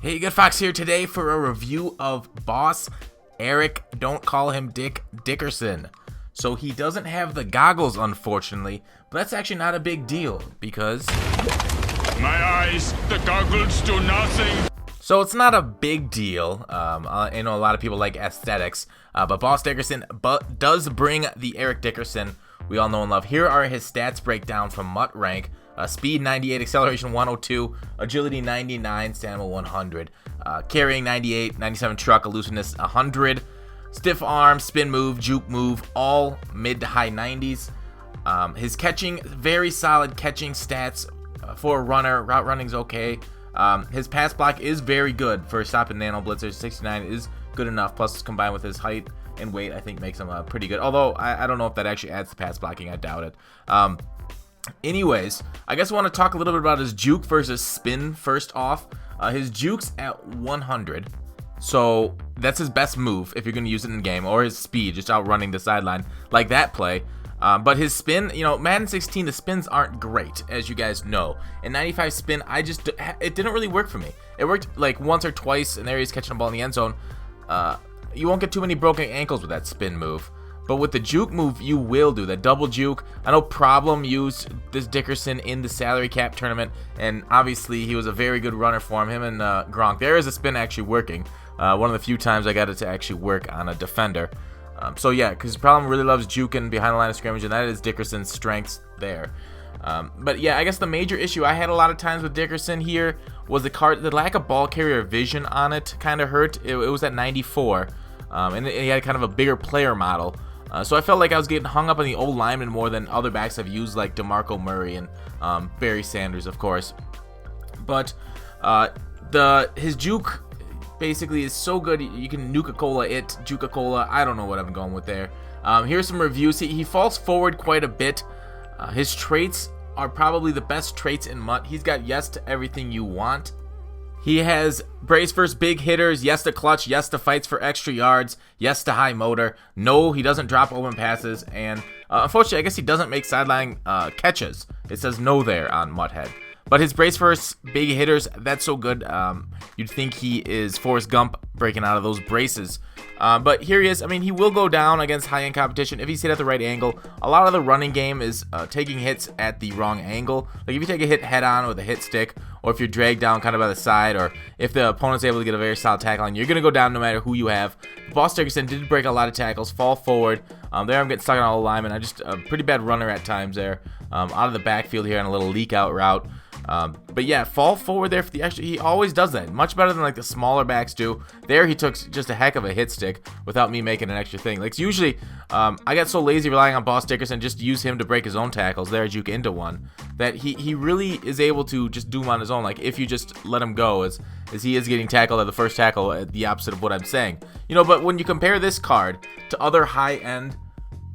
Hey, GutFoxx here today for a review of Boss Eric, don't call him Dick, Dickerson. So he doesn't have the goggles, unfortunately, but that's actually not a big deal because... My eyes, the goggles do nothing. So it's not a big deal. I know a lot of people like aesthetics, but Boss Dickerson does bring the Eric Dickerson we all know and love. Here are his stats breakdown from Mutt rank. Speed 98, acceleration 102, agility 99, stamina 100, carrying 98, 97 truck, elusiveness 100, stiff arm, spin move, juke move, all mid to high 90s. His catching, very solid catching stats for a runner. Route running's okay. His pass block is very good for stopping nano blitzers. 69 is good enough. Plus, combined with his height and weight, I think makes him pretty good. Although I don't know if that actually adds to pass blocking. I doubt it. Anyways, I guess I want to talk a little bit about his juke versus spin first off. His juke's at 100, so that's his best move if you're going to use it in game, or his speed, just outrunning the sideline like that play. But his spin, you know, Madden 16, the spins aren't great, as you guys know. In 95 spin, it didn't really work for me. It worked like once or twice, and there he's catching a ball in the end zone. You won't get too many broken ankles with that spin move. But with the juke move, you will do that double juke. I know Problem used this Dickerson in the salary cap tournament, and obviously he was a very good runner for him and Gronk. There is a spin actually working. One of the few times I got it to actually work on a defender. So yeah, because Problem really loves juking behind the line of scrimmage, and that is Dickerson's strengths there. But yeah, I guess the major issue I had a lot of times with Dickerson here was the lack of ball carrier vision on it kind of hurt. It was at 94, and he had kind of a bigger player model. So I felt like I was getting hung up on the old lineman more than other backs I've used, like DeMarco Murray and Barry Sanders, of course. But his juke basically is so good. You can Nuka-Cola it, Juke-Cola. I don't know what I'm going with there. Here's some reviews. He falls forward quite a bit. His traits are probably the best traits in Mutt. He's got yes to everything you want. He has brace first big hitters, yes to clutch, yes to fights for extra yards, yes to high motor. No, he doesn't drop open passes, and unfortunately, I guess he doesn't make sideline catches. It says no there on Mutthead. But his brace first big hitters, that's so good. You'd think he is Forrest Gump breaking out of those braces. But here he is. I mean, he will go down against high-end competition if he's hit at the right angle. A lot of the running game is taking hits at the wrong angle. Like if you take a hit head-on with a hit stick, or if you're dragged down kind of by the side, or if the opponent's able to get a very solid tackle on you, you're going to go down no matter who you have. Boss Dickerson did break a lot of tackles, fall forward. There I'm getting stuck on all the linemen. I just a pretty bad runner at times there. Out of the backfield here on a little leak-out route. But yeah, fall forward there for the extra. He always does that. Much better than like the smaller backs do. There he took just a heck of a hit stick without me making an extra thing. Like usually, I got so lazy relying on Boss Dickerson just to use him to break his own tackles. There, juke into one. That he really is able to just do him on his own. Like if you just let him go, as he is getting tackled at the first tackle, the opposite of what I'm saying. You know, but when you compare this card to other high-end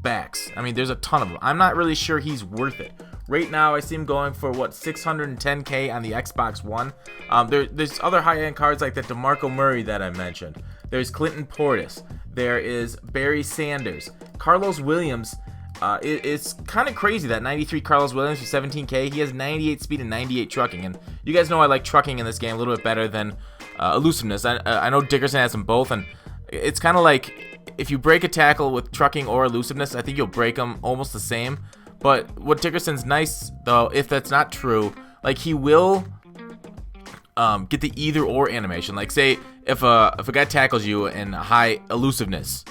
backs, I mean, there's a ton of them. I'm not really sure he's worth it. Right now, I see him going for, what, $610K on the Xbox One. There's other high-end cards like the DeMarco Murray that I mentioned. There's Clinton Portis. There is Barry Sanders. Carlos Williams. It's kind of crazy that 93 Carlos Williams for $17K. He has 98 speed and 98 trucking. And you guys know I like trucking in this game a little bit better than elusiveness. I know Dickerson has them both, and it's kind of like if you break a tackle with trucking or elusiveness, I think you'll break them almost the same. But what Dickerson's nice, though, if that's not true, like he will get the either or animation. Like say if a guy tackles you and a high elusiveness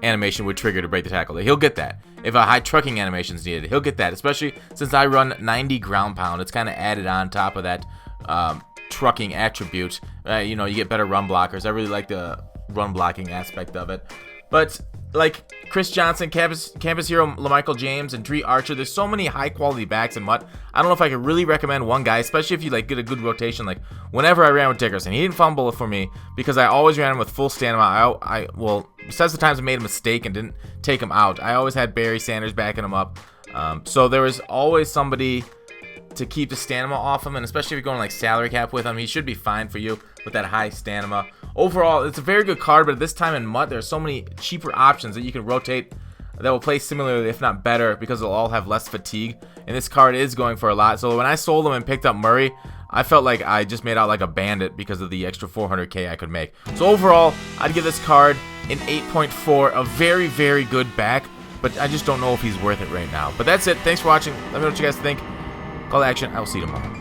animation would trigger to break the tackle, he'll get that. If a high trucking animation is needed, he'll get that. Especially since I run 90 ground pound, it's kind of added on top of that trucking attribute. You know, you get better run blockers. I really like the run blocking aspect of it. But like Chris Johnson, Campus Hero, LaMichael James, and Dree Archer, there's so many high-quality backs in Mutt. I don't know if I could really recommend one guy, especially if you like get a good rotation. Like whenever I ran with Dickerson, he didn't fumble it for me because I always ran him with full stamina. Well, besides the times I made a mistake and didn't take him out, I always had Barry Sanders backing him up. So there was always somebody to keep the stamina off him, and especially if you're going like salary cap with him, he should be fine for you with that high stamina. Overall, it's a very good card, but at this time in Mutt, there's so many cheaper options that you can rotate that will play similarly, if not better, because they'll all have less fatigue. And this card is going for a lot. So when I sold him and picked up Murray, I felt like I just made out like a bandit because of the extra 400k I could make. So overall, I'd give this card an 8.4, a very, very good back, but I just don't know if he's worth it right now. But that's it. Thanks for watching. Let me know what you guys think. Call to action. I will see you tomorrow.